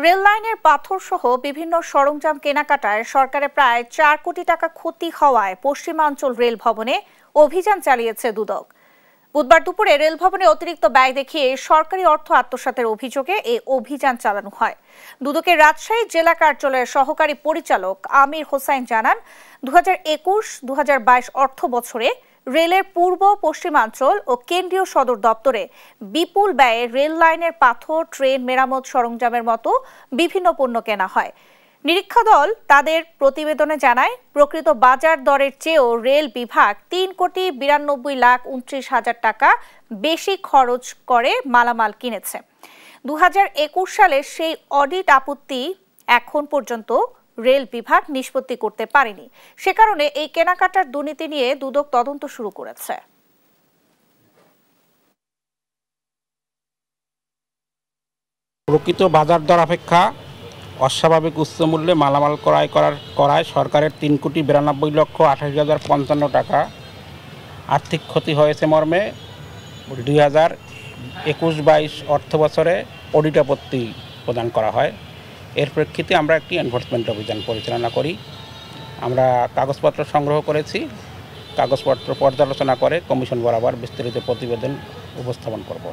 Rail লাইনের পাথর সহ বিভিন্ন সরঞ্জাম কেনাকাটায় সরকারের প্রায় 4 কোটি টাকা ক্ষতি হওয়ায় পশ্চিমাঞ্চল রেল ভবনে অভিযান চালিয়েছে দুদক। বুধবার দুপুরে রেল ভবনে অতিরিক্ত ব্যয় দেখিয়ে সরকারি অর্থ আত্মসাতের অভিযোগে এই অভিযান চালানো হয়। দুদকের রাজশাহী জেলা কার্যালয়ের সহকারী পরিচালক আমির হোসাইন জানান, 2021-2022 অর্থ বছরে রেলের পূর্ব পশ্চিমাঞ্চল ও কেন্দ্রীয় সদর দপ্তরে বিপুল ব্যয়ে রেল লাইনের পাথর, ট্রেন মেরামত সরঞ্জামের মতো বিভিন্ন পণ্য কেনা হয়। নিরীক্ষা দল তাদের প্রতিবেদনে জানায়, প্রকৃত বাজার দরের চেয়েও রেল বিভাগ 3,92,29,000 টাকা বেশি খরচ করে মালামাল কিনেছে। 2021 সালের সেই অডিট আপত্তি এখন পর্যন্ত রেল বিভাগ নিষ্পত্তি করতে পারেনি। সে কারণে এই কেনাকাটার দুর্নীতি নিয়ে দুদক তদন্ত শুরু করেছে। প্রকৃত বাজার দর অপেক্ষা অস্বাভাবিক উচ্চ মূল্যে মালামাল ক্রয় করায় সরকারের 3,92,28,055 টাকা আর্থিক ক্ষতি হয়েছে মর্মে 2021-22 অর্থ বছরে অডিট আপত্তি প্রদান করা হয়। এর প্রেক্ষিতে আমরা একটি এনফোর্সমেন্ট অভিযান পরিচালনা করি। আমরা কাগজপত্র সংগ্রহ করেছি। কাগজপত্র পর্যালোচনা করে কমিশন বরাবর বিস্তারিত প্রতিবেদন উপস্থাপন করব।